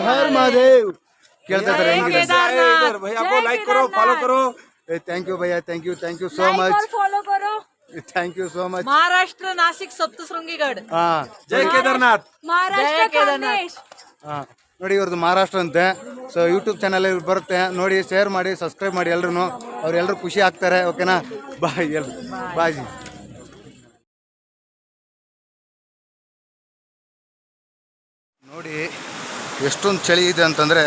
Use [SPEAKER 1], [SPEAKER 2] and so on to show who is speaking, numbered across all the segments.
[SPEAKER 1] हर महादेव ಕೇಳ್ತಾ ಇದ್ದಾರೆ
[SPEAKER 2] भैया को लाइक करो फॉलो करो
[SPEAKER 1] थैंक यू भैया thank you so much
[SPEAKER 3] follow करो
[SPEAKER 1] thank you so much
[SPEAKER 4] Maharashtra Nashik Saptashrungigad
[SPEAKER 2] जय केदारनाथ
[SPEAKER 3] महाराष्ट्र खानदेश
[SPEAKER 1] ನೋಡಿ ಇವ್ರದ್ದು ಮಹಾರಾಷ್ಟ್ರ ಅಂತೆ ಸೊ ಯೂಟ್ಯೂಬ್ ಚಾನಲ್ ಬರುತ್ತೆ ನೋಡಿ ಶೇರ್ ಮಾಡಿ ಸಬ್ಸ್ಕ್ರೈಬ್ ಮಾಡಿ ಎಲ್ರು ಅವ್ರೆಲ್ಲರೂ ಖುಷಿ ಆಗ್ತಾರೆ ಓಕೆನಾ ಬಾಯ್ ಎಲ್ರು ಬಾಜಿ ನೋಡಿ ಎಷ್ಟೊಂದು ಚಳಿ ಇದೆ ಅಂತಂದರೆ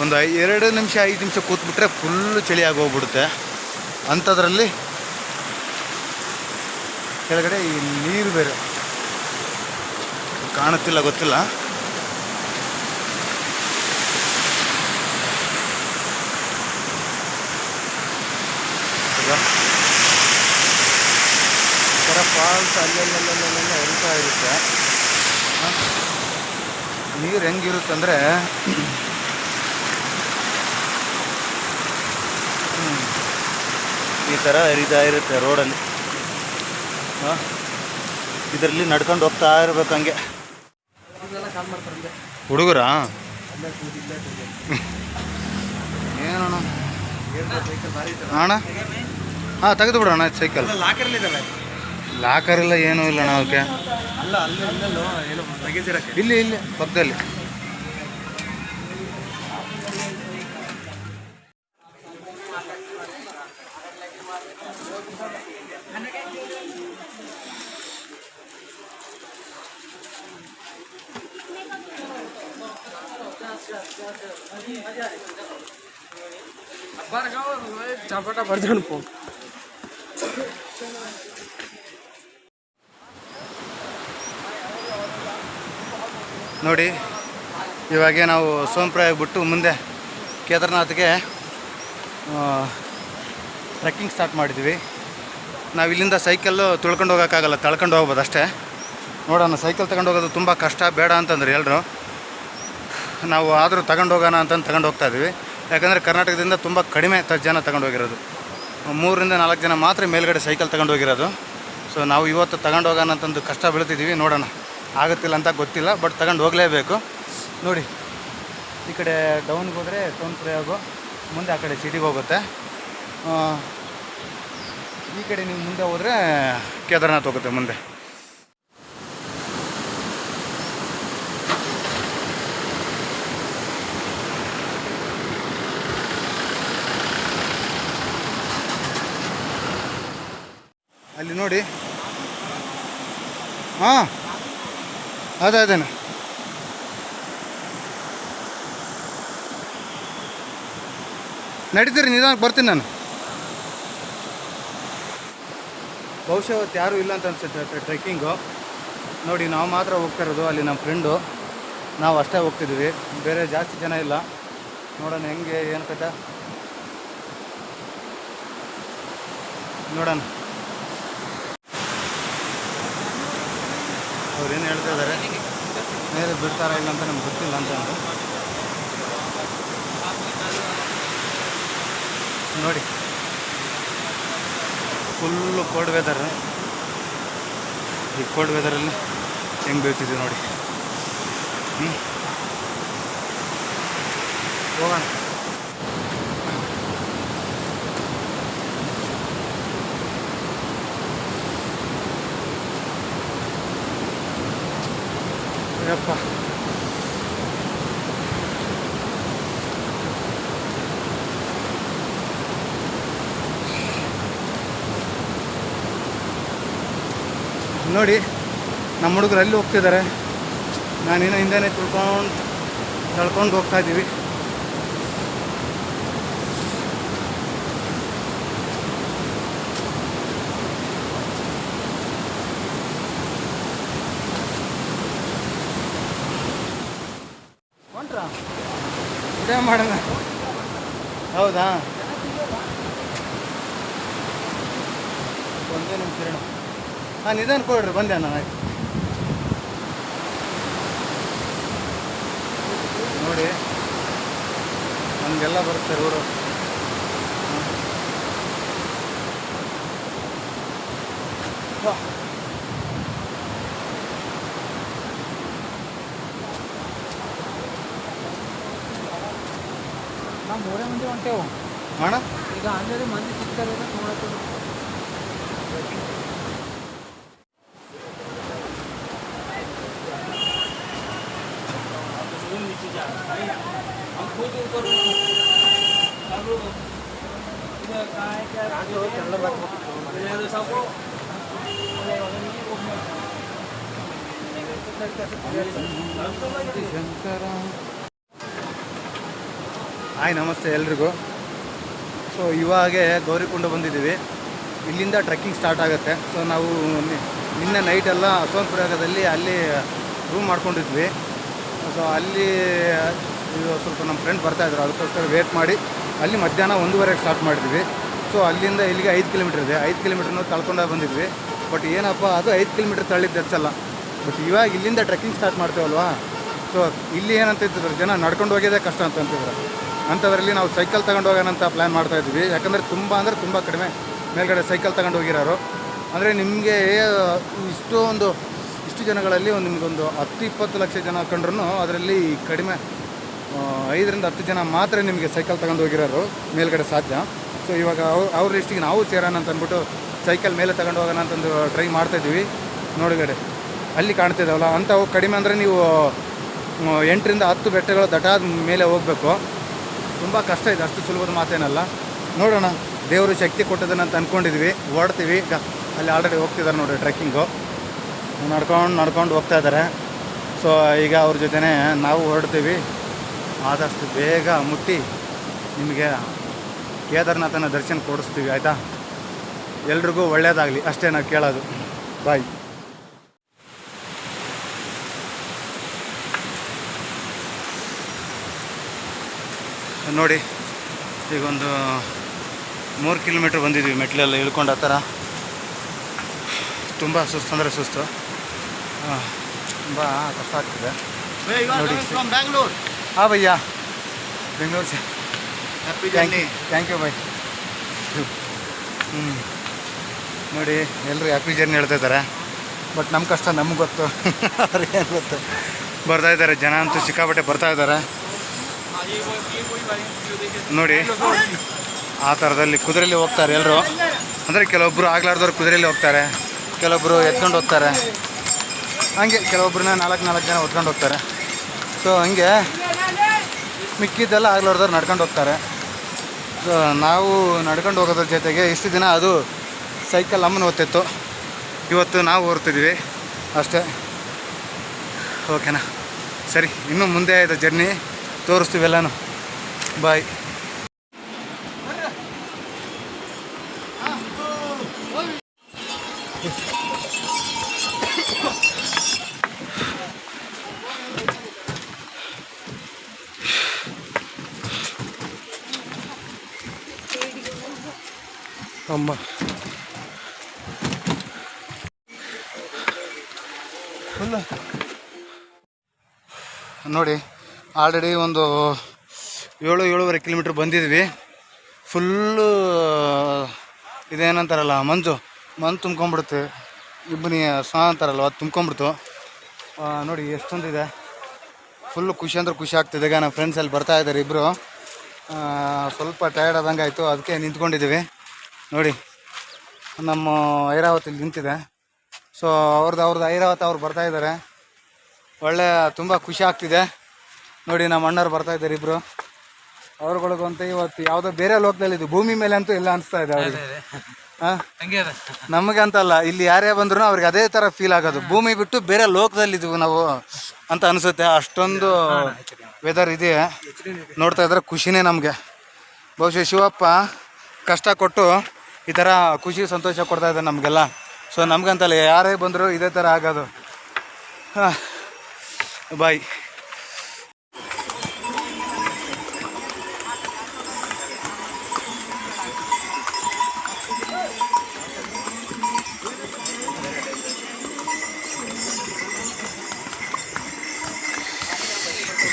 [SPEAKER 1] ಒಂದು 2 ನಿಮಿಷ 5 ನಿಮಿಷ ಕೂತ್ಬಿಟ್ರೆ ಫುಲ್ಲು ಚಳಿ ಆಗೋಗ್ಬಿಡುತ್ತೆ ಅಂಥದ್ರಲ್ಲಿ ಕೆಳಗಡೆ ಈ ನೀರು ಬೇರೆ ಕಾಣುತ್ತಿಲ್ಲ ಗೊತ್ತಿಲ್ಲ ಥರ ಫಾಲ್ಸ್ ಅಲ್ಲೆಲ್ಲ ಹರಿತಾ ಇರುತ್ತೆ ನೀರು ಹೆಂಗಿರುತ್ತಂದರೆ ಈ ಥರ ಹರಿತಾ ಇರುತ್ತೆ ರೋಡಲ್ಲಿ ಇದರಲ್ಲಿ ನಡ್ಕೊಂಡು ಹೋಗ್ತಾ ಇರ್ಬೇಕು ಹಂಗೆ ಹುಡುಗರಾ ಏನಣ್ಣ ಅಣ್ಣ ಹಾಂ ತೆಗೆದು ಬಿಡೋಣ ಸೈಕಲ್ ಲಾಕರ್ ಇಲ್ಲ ಏನೂ ಇಲ್ಲ ಅಣ್ಣ ಅವಕ್ಕೆ ಇಲ್ಲಿ ಪಕ್ಕದಲ್ಲಿ
[SPEAKER 2] चापटा ಬರ್ತಾನೆ ಪೋ
[SPEAKER 1] ನೋಡಿ ಇವಾಗೆ ನಾವು ಸೋಂಪ್ರಾಯ ಬಿಟ್ಟು ಮುಂದೆ ಕೇದಾರ್ನಾಥ್ಗೆ ಟ್ರೆಕ್ಕಿಂಗ್ ಸ್ಟಾರ್ಟ್ ಮಾಡಿದ್ವಿ ನಾವು ಇಲ್ಲಿಂದ ಸೈಕಲ್ಲು ತುಳ್ಕೊಂಡು ಹೋಗೋಕ್ಕಾಗಲ್ಲ ತಳ್ಕೊಂಡು ಹೋಗ್ಬೋದು ಅಷ್ಟೇ ನೋಡೋಣ ಸೈಕಲ್ ತಗೊಂಡು ಹೋಗೋದು ತುಂಬ ಕಷ್ಟ ಬೇಡ ಅಂತಂದ್ರೆ ಎಲ್ಲರೂ ನಾವು ಆದರೂ ತಗೊಂಡು ಹೋಗೋಣ ಅಂತಂದು ತಗೊಂಡು ಹೋಗ್ತಾಯಿದ್ವಿ ಯಾಕಂದರೆ ಕರ್ನಾಟಕದಿಂದ ತುಂಬ ಕಡಿಮೆ ಜನ ತಗೊಂಡು ಹೋಗಿರೋದು 3 ರಿಂದ 4 ಜನ ಮಾತ್ರ ಮೇಲ್ಗಡೆ ಸೈಕಲ್ ತಗೊಂಡು ಹೋಗಿರೋದು ಸೊ ನಾವು ಇವತ್ತು ತಗೊಂಡು ಹೋಗೋಣ ಅಂತಂದು ಕಷ್ಟ ಬೀಳ್ತಿದ್ದೀವಿ ನೋಡೋಣ ಆಗುತ್ತಿಲ್ಲ ಅಂತ ಗೊತ್ತಿಲ್ಲ ಬಟ್ ತಗೊಂಡು ಹೋಗಲೇಬೇಕು ನೋಡಿ ಈ ಕಡೆ ಡೌನ್ಗೆ ಹೋದರೆ ಸೋಂಪ್ರಯಾಗ ಮುಂದೆ ಆ ಕಡೆ ಸಿಟಿಗೆ ಹೋಗುತ್ತೆ ಈ ಕಡೆ ನೀವು ಮುಂದೆ ಹೋದರೆ ಕೇದಾರ್ನಾಥ್ ಹೋಗುತ್ತೆ ಮುಂದೆ ಅಲ್ಲಿ ನೋಡಿ ಹಾಂ ಅದೇನು ನಡೀತೀರಿ ನಿಧಾನಕ್ಕೆ ಬರ್ತೀನಿ ನಾನು ಬಹುಶಃ ಅವತ್ತು ಯಾರೂ ಇಲ್ಲ ಅಂತ ಅನಿಸುತ್ತೆ ಟ್ರೆಕ್ಕಿಂಗು ನೋಡಿ ನಾವು ಮಾತ್ರ ಹೋಗ್ತಾ ಇರೋದು ಅಲ್ಲಿ ನಮ್ಮ ಫ್ರೆಂಡು ನಾವು ಅಷ್ಟೇ ಹೋಗ್ತಿದ್ದೀವಿ ಬೇರೆ ಜಾಸ್ತಿ ಜನ ಇಲ್ಲ ನೋಡೋಣ ಹೆಂಗೆ ಏನು ಕಥ ನೋಡೋಣ ಅವ್ರೇನು ಹೇಳ್ತಾ ಇದ್ದಾರೆ ಮೇಲೆ ಬಿಡ್ತಾರ ಇಲ್ಲ ಅಂತ ನಮ್ಗೆ ಗೊತ್ತಿಲ್ಲ ಅಂತ ನೋಡಿ ಫುಲ್ಲು ಕೋಲ್ಡ್ ವೆದರ್ ಈ ಕೋಲ್ಡ್ ವೆದರಲ್ಲಿ ಹೆಂಗೆ ಬೀಳ್ತಿದ್ದೀವಿ ನೋಡಿ ಹೋಗೋಣ ಯಪ್ಪ ನೋಡಿ ನಮ್ಮ ಹುಡುಗರು ಅಲ್ಲಿ ಹೋಗ್ತಿದ್ದಾರೆ ನಾನಿನ್ನೂ ಹಿಂದೆನೇ ತಳ್ಕೊಂಡು ಹೋಗ್ತಾ ಇದ್ದೀವಿ ಇದೇ ಮಾಡೋಣ ಹೌದಾ ಒಂದೇ ನಿಮಿಷ ಇರೋಣ ಹಾಂ ನಿಧಾನ ಕೊಡ್ರಿ ಬಂದೆ ನಾನು ನೋಡಿ ನಮಗೆಲ್ಲ ಬರುತ್ತೆ ರೋಡು
[SPEAKER 2] ನಾವು ಮೂರೇ ಮಂದಿ ಹೊಂಟೇವು.
[SPEAKER 1] ಅಣ್ಣ
[SPEAKER 2] ಈಗ ಅಂದ್ರೆ ಮಂದಿ ಸಿಗ್ತಾರೆ ನೋಡಕ್ಕೆ.
[SPEAKER 1] ಹಾಯ್ ನಮಸ್ತೆ ಎಲ್ರಿಗೂ. ಸೊ ಇವಾಗೆ ಗೌರಿಕುಂಡ ಬಂದಿದ್ದೀವಿ. ಇಲ್ಲಿಂದ ಟ್ರೆಕ್ಕಿಂಗ್ ಸ್ಟಾರ್ಟ್ ಆಗುತ್ತೆ. ಸೊ ನಾವು ನಿನ್ನೆ ನೈಟೆಲ್ಲ ಸೋನ್ಪುರದಲ್ಲಿ ಅಲ್ಲಿ ರೂಮ್ ಮಾಡ್ಕೊಂಡಿದ್ವಿ. ಸೊ ಅಲ್ಲಿ ಸ್ವಲ್ಪ ನಮ್ಮ ಫ್ರೆಂಡ್ ಬರ್ತಾಯಿದ್ರು, ಅದಕ್ಕೋಸ್ಕರ ವೇಟ್ ಮಾಡಿ ಅಲ್ಲಿ ಮಧ್ಯಾಹ್ನ 1:30ಗೆ ಸ್ಟಾರ್ಟ್ ಮಾಡಿದ್ವಿ. ಸೊ ಅಲ್ಲಿಂದ ಇಲ್ಲಿಗೆ 5 ಕಿಲೋಮೀಟ್ರ್ ಇದೆ. 5 ಕಿಲೋಮೀಟ್ರನ್ನು ತಳ್ಕೊಂಡಾಗ ಬಂದಿದ್ವಿ. ಬಟ್ ಏನಪ್ಪ ಅದು 5 ಕಿಲೋಮೀಟ್ರ್ ತಳ್ಳಿದ್ದು ಹೆಚ್ಚಲ್ಲ. ಬಟ್ ಇವಾಗ ಇಲ್ಲಿಂದ ಟ್ರೆಕ್ಕಿಂಗ್ ಸ್ಟಾರ್ಟ್ ಮಾಡ್ತೇವಲ್ವಾ, ಸೊ ಇಲ್ಲಿ ಏನಂತ ಇದ್ದಿದ್ರು ಜನ ನಡ್ಕೊಂಡು ಹೋಗೋದೇ ಕಷ್ಟ ಅಂತಿದ್ರು. ಅಂಥದ್ರಲ್ಲಿ ನಾವು ಸೈಕಲ್ ತಗೊಂಡು ಹೋಗೋಣ ಅಂತ ಪ್ಲ್ಯಾನ್ ಮಾಡ್ತಾಯಿದ್ವಿ. ಯಾಕಂದರೆ ತುಂಬ ಕಡಿಮೆ ಮೇಲ್ಗಡೆ ಸೈಕಲ್ ತಗೊಂಡು ಹೋಗಿರೋರು. ಅಂದರೆ ನಿಮಗೆ ಇಷ್ಟು ಜನಗಳಲ್ಲಿ ನಿಮಗೊಂದು 10-20 ಲಕ್ಷ ಜನ ಹಾಕೊಂಡ್ರು ಅದರಲ್ಲಿ ಕಡಿಮೆ 5ರಿಂದ 10 ಜನ ಮಾತ್ರ ನಿಮಗೆ ಸೈಕಲ್ ತಗೊಂಡು ಹೋಗಿರೋರು ಮೇಲ್ಗಡೆ ಸಾಧ್ಯ. ಸೊ ಇವಾಗ ಅವ್ರ ಲಿಸ್ಟಿಗೆ ನಾವು ಸೇರೋಣ ಅಂತ ಅಂದ್ಬಿಟ್ಟು ಸೈಕಲ್ ಮೇಲೆ ತಗೊಂಡು ಹೋಗೋಣ ಅಂತಂದು ಟ್ರೈ ಮಾಡ್ತಾಯಿದ್ವಿ. ನೋಡುಗಡೆ ಅಲ್ಲಿ ಕಾಣ್ತಿದ್ದಾವಲ್ಲ ಅಂಥವು ಕಡಿಮೆ ಅಂದರೆ ನೀವು 8ರಿಂದ 10 ಬೆಟ್ಟಗಳು ದಟಾದ ಮೇಲೆ ಹೋಗಬೇಕು. ತುಂಬ ಕಷ್ಟ ಇದೆ, ಅಷ್ಟು ಸುಲಭದ ಮಾತೇನಲ್ಲ. ನೋಡೋಣ, ದೇವರು ಶಕ್ತಿ ಕೊಟ್ಟದನ್ನ ಅಂತ ಅಂದ್ಕೊಂಡಿದ್ವಿ. ಓಡ್ತೀವಿ. ಅಲ್ಲಿ ಆಲ್ರೆಡಿ ಹೋಗ್ತಿದ್ದಾರೆ ನೋಡಿ ಟ್ರೆಕ್ಕಿಂಗು, ನಡ್ಕೊಂಡು ಹೋಗ್ತಾ ಇದ್ದಾರೆ. ಸೊ ಈಗ ಅವ್ರ ಜೊತೆನೇ ನಾವು ಹೊರಡ್ತೀವಿ. ಆದಷ್ಟು ಬೇಗ ಮುಟ್ಟಿ ನಿಮಗೆ ಕೇದಾರನಾಥನ ದರ್ಶನ ಕೊಡಿಸ್ತೀವಿ, ಆಯಿತಾ? ಎಲ್ರಿಗೂ ಒಳ್ಳೆಯದಾಗಲಿ ಅಷ್ಟೇ ನಾವು ಕೇಳೋದು. ಬಾಯ್. ನೋಡಿ ಈಗೊಂದು 3 ಕಿಲೋಮೀಟ್ರ್ ಬಂದಿದ್ವಿ ಮೆಟ್ಲೆಲ್ಲ ಇಳ್ಕೊಂಡು. ಆ ಥರ ತುಂಬ ಸುಸ್ತು ತುಂಬ ಕಷ್ಟ ಆಗ್ತಿದೆ ನೋಡಿ. ಹಾಂ ಭಯ್ಯ, ಬೆಂಗಳೂರು ಸೆ ಥ್ಯಾಂಕ್ ಯು ಬೈ. ನೋಡಿ ಎಲ್ಲರೂ ಹ್ಯಾಪಿ ಜರ್ನಿ ಹೇಳ್ತಾ ಇದ್ದಾರೆ. ಬಟ್ ನಮ್ಮ ಕಷ್ಟ ನಮ್ಗೆ ಗೊತ್ತು, ಅವ್ರಿಗೆ ಏನು ಗೊತ್ತು. ಬರ್ತಾಯಿದ್ದಾರೆ ಜನ ಅಂತೂ ಸಿಕ್ಕಾಪಟ್ಟೆ ಬರ್ತಾಯಿದ್ದಾರೆ ನೋಡಿ. ಆ ಥರದಲ್ಲಿ ಕುದುರೆಯಲ್ಲಿ ಹೋಗ್ತಾರೆ ಎಲ್ಲರೂ. ಅಂದರೆ ಕೆಲವೊಬ್ಬರು ಆಗ್ಲಾರ್ದವ್ರು ಕುದುರೆಯಲ್ಲಿ ಹೋಗ್ತಾರೆ, ಕೆಲವೊಬ್ಬರು ಎತ್ಕೊಂಡು ಹೋಗ್ತಾರೆ. ಹಂಗೆ ಕೆಲವೊಬ್ಬರನ್ನ 4 ಜನ ಹೊತ್ಕೊಂಡು ಹೋಗ್ತಾರೆ. ಸೊ ಹಂಗೆ ಮಿಕ್ಕಿದ್ದೆಲ್ಲ ಆಗ್ಲಾರ್ದವ್ರು ನಡ್ಕೊಂಡು ಹೋಗ್ತಾರೆ. ಸೊ ನಾವು ನಡ್ಕೊಂಡು ಹೋಗೋದ್ರ ಜೊತೆಗೆ ಇಷ್ಟು ದಿನ ಅದು ಸೈಕಲ್ ಅಮ್ಮನ ಹೊತ್ತಿತ್ತು, ಇವತ್ತು ನಾವು ಹೊರ್ತಿದ್ವಿ ಅಷ್ಟೇ. ಓಕೆನಾ? ಸರಿ, ಇನ್ನೂ ಮುಂದೆ ಇದೆ ಜರ್ನಿ, ತೋರಿಸ್ತೀವಿ ಎಲ್ಲನೂ. ಬಾಯ್. ಅಮ್ಮ ನೋಡಿ, ಆಲ್ರೆಡಿ ಒಂದು 7-7.5 ಕಿಲೋಮೀಟ್ರ್ ಬಂದಿದ್ವಿ. ಫುಲ್ಲು ಇದೇನಂತಾರಲ್ಲ ಮಂಜು ತುಂಬ್ಕೊಂಬಿಡುತ್ತೆ. ಇಬ್ಬನಿ ಸ್ನಾನ ಅಂತಾರಲ್ಲ, ಅದು ತುಂಬ್ಕೊಂಬಿಡ್ತು. ನೋಡಿ ಎಷ್ಟೊಂದಿದೆ. ಫುಲ್ಲು ಖುಷಿ ಅಂದ್ರೆ ಖುಷಿ ಆಗ್ತಿದೆ. ಈಗ ನಮ್ಮ ಫ್ರೆಂಡ್ಸ್ ಅಲ್ಲಿ ಬರ್ತಾಯಿದ್ದಾರೆ ಇಬ್ಬರು. ಸ್ವಲ್ಪ ಟಯರ್ಡ್ ಆದಂಗೆ ಆಯಿತು, ಅದಕ್ಕೆ ನಿಂತ್ಕೊಂಡಿದ್ದೀವಿ. ನೋಡಿ ನಮ್ಮ ಐರಾವತ್ ಇಲ್ಲಿ ನಿಂತಿದೆ. ಸೊ ಅವ್ರದ್ದು ಐರಾವತ್ ಅವ್ರು ಬರ್ತಾಯಿದ್ದಾರೆ. ತುಂಬ ಖುಷಿ ಆಗ್ತಿದೆ. ನೋಡಿ ನಮ್ಮ ಅಣ್ಣವ್ರು ಬರ್ತಾಯಿದ್ದಾರೆ ಇಬ್ಬರು. ಅವ್ರುಗಳಿಗಂತೂ ಇವತ್ತು ಯಾವುದೋ ಬೇರೆ ಲೋಕದಲ್ಲಿದ್ದು, ಭೂಮಿ ಮೇಲೆ ಅಂತೂ ಇಲ್ಲ ಅನಿಸ್ತಾ ಇದೆ ಅವ್ರಿಗೆ. ಹಾಂ, ನಮಗೆ ಅಂತಲ್ಲ, ಇಲ್ಲಿ ಯಾರೇ ಬಂದ್ರು ಅವ್ರಿಗೆ ಅದೇ ಥರ ಫೀಲ್ ಆಗೋದು. ಭೂಮಿ ಬಿಟ್ಟು ಬೇರೆ ಲೋಕದಲ್ಲಿದ್ದೀವಿ ನಾವು ಅಂತ ಅನಿಸುತ್ತೆ. ಅಷ್ಟೊಂದು ವೆದರ್ ಇದೆ. ನೋಡ್ತಾ ಇದ್ರೆ ಖುಷಿನೇ ನಮಗೆ. ಬಹುಶಃ ಶಿವಪ್ಪ ಕಷ್ಟ ಕೊಟ್ಟು ಈ ಥರ ಖುಷಿ ಸಂತೋಷ ಕೊಡ್ತಾ ಇದ್ದಾರೆ ನಮಗೆಲ್ಲ. ಸೊ ನಮಗಂತಲ್ಲ, ಯಾರೇ ಬಂದರೂ ಇದೇ ಥರ ಆಗೋದು. ಬಾಯ್.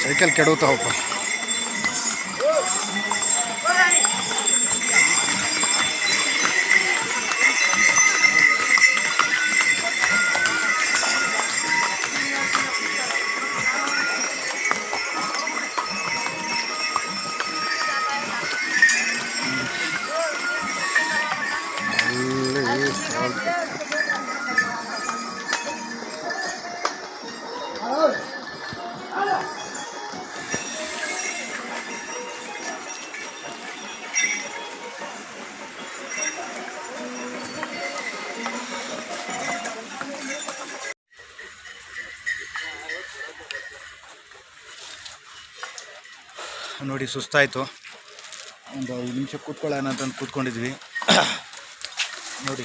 [SPEAKER 1] ಸೈಕಲ್ ಕೆಡುತ್ತಾವಪ್ಪ. ನೋಡಿ ಸುಸ್ತಾಯಿತು. ಒಂದು 5 ನಿಮಿಷ ಕೂತ್ಕೊಳ್ಳೋಣ ಅಂತಂದು ಕೂತ್ಕೊಂಡಿದ್ವಿ. ನೋಡಿ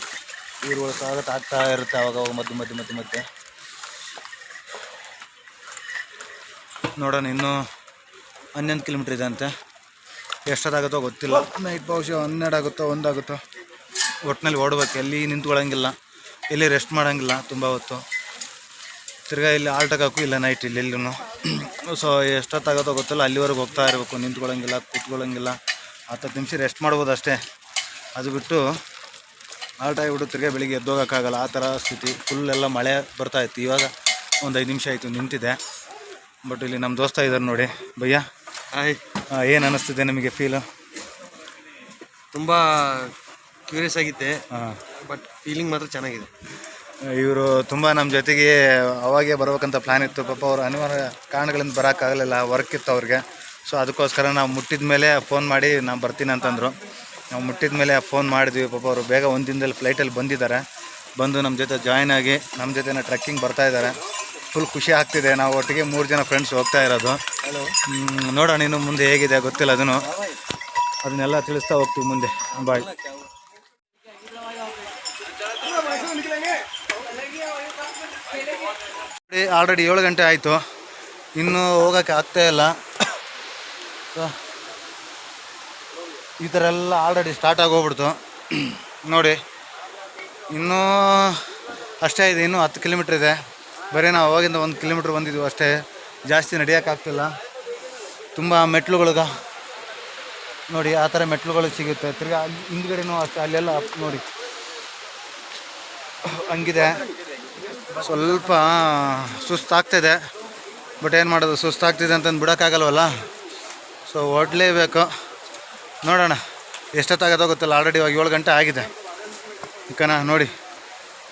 [SPEAKER 1] ಊರುಗಳು ಸ್ವಾಗತ ಆಗ್ತಾ ಇರುತ್ತೆ ಅವಾಗ ಮಧ್ಯೆ ನೋಡೋಣ. ಇನ್ನೂ 11 ಕಿಲೋಮೀಟ್ರ್ ಇದೆ ಅಂತೆ. ಎಷ್ಟೊತ್ತಾಗುತ್ತೋ ಗೊತ್ತಿಲ್ಲ. ನೈಟ್ ಬಹುಶಃ 12 ಆಗುತ್ತೋ 1 ಆಗುತ್ತೋ. ಒಟ್ಟಿನಲ್ಲಿ ಓಡ್ಬೇಕು. ಎಲ್ಲಿ ನಿಂತ್ಕೊಳ್ಳೋಂಗಿಲ್ಲ, ಎಲ್ಲಿ ರೆಸ್ಟ್ ಮಾಡೋಂಗಿಲ್ಲ ತುಂಬ ಹೊತ್ತು. ತಿರ್ಗಾ ಇಲ್ಲಿ ಆಲ್ಟಾಗಕ್ಕೂ ಇಲ್ಲ ನೈಟ್ ಇಲ್ಲೆಲ್ಲೂ. ಸೊ ಎಷ್ಟೊತ್ತಾಗುತ್ತೋ ಗೊತ್ತಿಲ್ಲ. ಅಲ್ಲಿವರೆಗೆ ಹೋಗ್ತಾ ಇರಬೇಕು. ನಿಂತ್ಕೊಳ್ಳೋಂಗಿಲ್ಲ, ಕೂತ್ಕೊಳ್ಳೋಂಗಿಲ್ಲ. 10 ನಿಮಿಷ ರೆಸ್ಟ್ ಮಾಡ್ಬೋದು ಅಷ್ಟೇ. ಅದು ಬಿಟ್ಟು ಆಲ್ಟ್ ಆಗಿಬಿಟ್ಟು ತಿರ್ಗಾ ಬೆಳಿಗ್ಗೆ ಎದ್ದೋಗೋಕ್ಕಾಗಲ್ಲ. ಆ ಥರ ಸ್ಥಿತಿ. ಫುಲ್ ಎಲ್ಲ ಮಳೆ ಬರ್ತಾಯಿತ್ತು. ಇವಾಗ ಒಂದು 5 ನಿಮಿಷ ಆಯಿತು ನಿಂತಿದೆ. ಬಟ್ ಇಲ್ಲಿ ನಮ್ಮ ದೋಸ್ತ ಇದ್ದಾರೆ ನೋಡಿ. ಭಯ್ಯ ಏನು ಅನ್ನಿಸ್ತಿದೆ ನಿಮಗೆ ಫೀಲು?
[SPEAKER 5] ತುಂಬ ಕ್ಯೂರಿಯಸ್ ಆಗಿದ್ದೆ, ಬಟ್ ಫೀಲಿಂಗ್ ಮಾತ್ರ ಚೆನ್ನಾಗಿದೆ.
[SPEAKER 1] ಇವರು ತುಂಬ ನಮ್ಮ ಜೊತೆಗೆ ಅವಾಗೇ ಬರ್ಬೇಕಂತ ಪ್ಲ್ಯಾನ್ ಇತ್ತು. ಪಾಪ ಅವರು ಅನಿವಾರ್ಯ ಕಾರಣಗಳಿಂದ ಬರೋಕ್ಕಾಗಲಿಲ್ಲ, ವರ್ಕ್ ಇತ್ತು ಅವ್ರಿಗೆ. ಸೊ ಅದಕ್ಕೋಸ್ಕರ ನಾವು ಮುಟ್ಟಿದ ಮೇಲೆ ಫೋನ್ ಮಾಡಿ ನಾನು ಬರ್ತೀನಿ ಅಂತಂದರು. ನಾವು ಮುಟ್ಟಿದ ಮೇಲೆ ಫೋನ್ ಮಾಡಿದ್ವಿ. ಪಾಪ ಅವರು ಬೇಗ 1 ದಿನದಲ್ಲಿ ಫ್ಲೈಟಲ್ಲಿ ಬಂದಿದ್ದಾರೆ. ಬಂದು ನಮ್ಮ ಜೊತೆ ಜಾಯ್ನ್ ಆಗಿ ನಮ್ಮ ಜೊತೆ ಟ್ರೆಕ್ಕಿಂಗ್ ಬರ್ತಾಯಿದ್ದಾರೆ. ಫುಲ್ ಖುಷಿ ಆಗ್ತಿದೆ. ನಾವು ಒಟ್ಟಿಗೆ 3 ಜನ ಫ್ರೆಂಡ್ಸ್ ಹೋಗ್ತಾ ಇರೋದು. ನೋಡೋಣ ಇನ್ನು ಮುಂದೆ ಹೇಗಿದೆ ಗೊತ್ತಿಲ್ಲ. ಅದನ್ನೆಲ್ಲ ತಿಳಿಸ್ತಾ ಹೋಗ್ತೀವಿ ಮುಂದೆ. ಬಾಯ್. ಆಲ್ರೆಡಿ 7 ಗಂಟೆ ಆಯಿತು. ಇನ್ನೂ ಹೋಗೋಕ್ಕೆ ಆಗ್ತಾಯಿಲ್ಲ. ಈ ಥರ ಎಲ್ಲ ಆಲ್ರೆಡಿ ಸ್ಟಾರ್ಟ್ ಆಗೋಗ್ಬಿಡ್ತು ನೋಡಿ. ಇನ್ನೂ ಅಷ್ಟೇ ಇದೆ. ಇನ್ನೂ 10 ಕಿಲೋಮೀಟ್ರ್ ಇದೆ. ಬರೀ ನಾವು ಅವಾಗಿಂದ 1 ಕಿಲೋಮೀಟ್ರ್ ಬಂದಿದ್ವಿ ಅಷ್ಟೇ. ಜಾಸ್ತಿ ನಡೆಯೋಕ್ಕಾಗ್ತಿಲ್ಲ. ತುಂಬ ಮೆಟ್ಲುಗಳಿಗೆ ನೋಡಿ, ಆ ಥರ ಮೆಟ್ಲುಗಳು ಸಿಗುತ್ತೆ. ತಿರ್ಗಿ ಅಲ್ಲಿ ಹಿಂದ್ಗಡೆನೂ ಅಷ್ಟೇ. ಅಲ್ಲೆಲ್ಲ ನೋಡಿ ಹಂಗಿದೆ. ಸ್ವಲ್ಪ ಸುಸ್ತಾಗ್ತಿದೆ. ಬಟ್ ಏನು ಮಾಡೋದು, ಸುಸ್ತಾಗ್ತಿದೆ ಅಂತಂದು ಬಿಡೋಕ್ಕಾಗಲ್ವಲ್ಲ. ಸೊ ಓಡಲೇಬೇಕು. ನೋಡೋಣ ಎಷ್ಟೊತ್ತಾಗೋದೋ ಗೊತ್ತಿಲ್ಲ. ಆಲ್ರೆಡಿ ಇವಾಗ 7 ಗಂಟೆ ಆಗಿದೆ. ಈಕನ ನೋಡಿ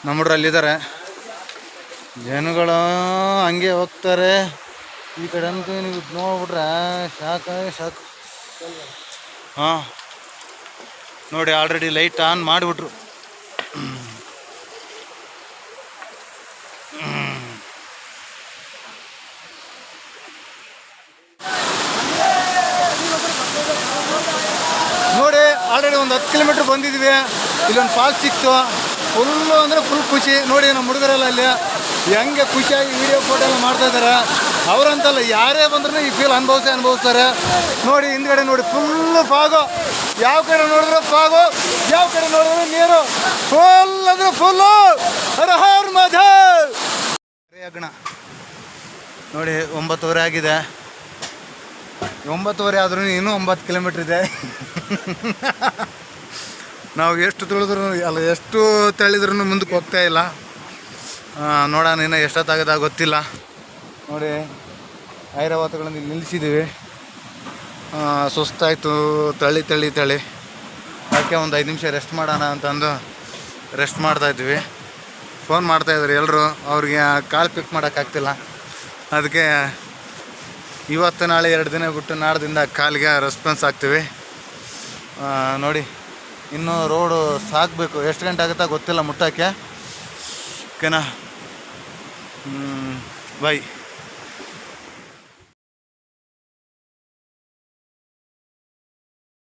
[SPEAKER 1] ನಮ್ಮ ಹುಡ್ರು ಅಲ್ಲಿದ್ದಾರೆ. ಜನಗಳು ಹಂಗೆ ಹೋಗ್ತಾರೆ. ಈ ಕಡೆ ಅಂತೂ ನೀವು ನೋಡ್ಬಿಟ್ರೆ ಸಾಕು. ಹಾಂ ನೋಡಿ ಆಲ್ರೆಡಿ ಲೈಟ್ ಆನ್ ಮಾಡಿಬಿಟ್ರು. ನೋಡಿ ಆಲ್ರೆಡಿ ಒಂದು 10 ಕಿಲೋಮೀಟ್ರ್ ಬಂದಿದ್ವಿ. ಇಲ್ಲೊಂದು ಫಾಲ್ಸ್ ಸಿಕ್ತು. ಫುಲ್ಲು ಅಂದರೆ ಫುಲ್ ಖುಷಿ. ನೋಡಿ ನಮ್ಮ ಹುಡುಗರೆಲ್ಲ ಅಲ್ಲಿ ಹೆಂಗೆ ಖುಷಿಯಾಗಿ ವೀಡಿಯೋ ಫೋಟೋ ಎಲ್ಲ ಮಾಡ್ತಾಯಿದ್ದಾರೆ. ಅವರಂತಲ್ಲ, ಯಾರೇ ಬಂದ್ರೂ ಈ ಫೀಲ್ ಅನುಭವಿಸ್ತಾರೆ. ನೋಡಿ ಹಿಂದ್ಗಡೆ ನೋಡಿ ಫುಲ್ಲು ಫಾಗು. ಯಾವ ಕಡೆ ನೋಡಿದ್ರು ಫಾಗು, ಯಾವ ಕಡೆ ನೋಡಿದ್ರು ನೀರು. ಫುಲ್ ಅಂದರೆ ಫುಲ್ಲು ಹರ ಮಧರ್ ಅಗ್ನ. ನೋಡಿ 9:30 ಆಗಿದೆ. 9:30 ಆದ್ರೂ ಇನ್ನೂ 9 ಕಿಲೋಮೀಟ್ರ್ ಇದೆ. ನಾವು ಎಷ್ಟು ತುಳಿದ್ರು ಅಲ್ಲ, ಎಷ್ಟು ತಳ್ಳಿದ್ರೂ ಮುಂದಕ್ಕೆ ಹೋಗ್ತಾ ಇಲ್ಲ. ನೋಡೋಣ ಇನ್ನೂ ಎಷ್ಟೊತ್ತಾಗದ ಗೊತ್ತಿಲ್ಲ. ನೋಡಿ ಐರಾವತಗಳನ್ನು ಇಲ್ಲಿ ನಿಲ್ಲಿಸಿದ್ದೀವಿ. ಸುಸ್ತಾಯಿತು. ತಳ್ಳಿ ಅದಕ್ಕೆ ಒಂದು 5 ನಿಮಿಷ ರೆಸ್ಟ್ ಮಾಡೋಣ ಅಂತಂದು ರೆಸ್ಟ್ ಮಾಡ್ತಾಯಿದ್ವಿ. ಫೋನ್ ಮಾಡ್ತಾಯಿದ್ರು ಎಲ್ಲರೂ. ಅವ್ರಿಗೆ ಕಾಲ್ ಪಿಕ್ ಮಾಡೋಕ್ಕಾಗ್ತಿಲ್ಲ. ಅದಕ್ಕೆ ಇವತ್ತು ನಾಳೆ 2 ದಿನ ಬಿಟ್ಟು ನಾಡ್ದಿಂದ ಕಾಲಿಗೆ ರೆಸ್ಪಾನ್ಸ್ ಆಗ್ತೀವಿ. ನೋಡಿ ಇನ್ನೂ ರೋಡು ಸಾಕಬೇಕು. ಎಷ್ಟು ಗಂಟೆ ಆಗುತ್ತಾ ಗೊತ್ತಿಲ್ಲ ಮುಟ್ಟೋಕ್ಕೆ. ಓಕೆನಾ? ಬಾಯ್.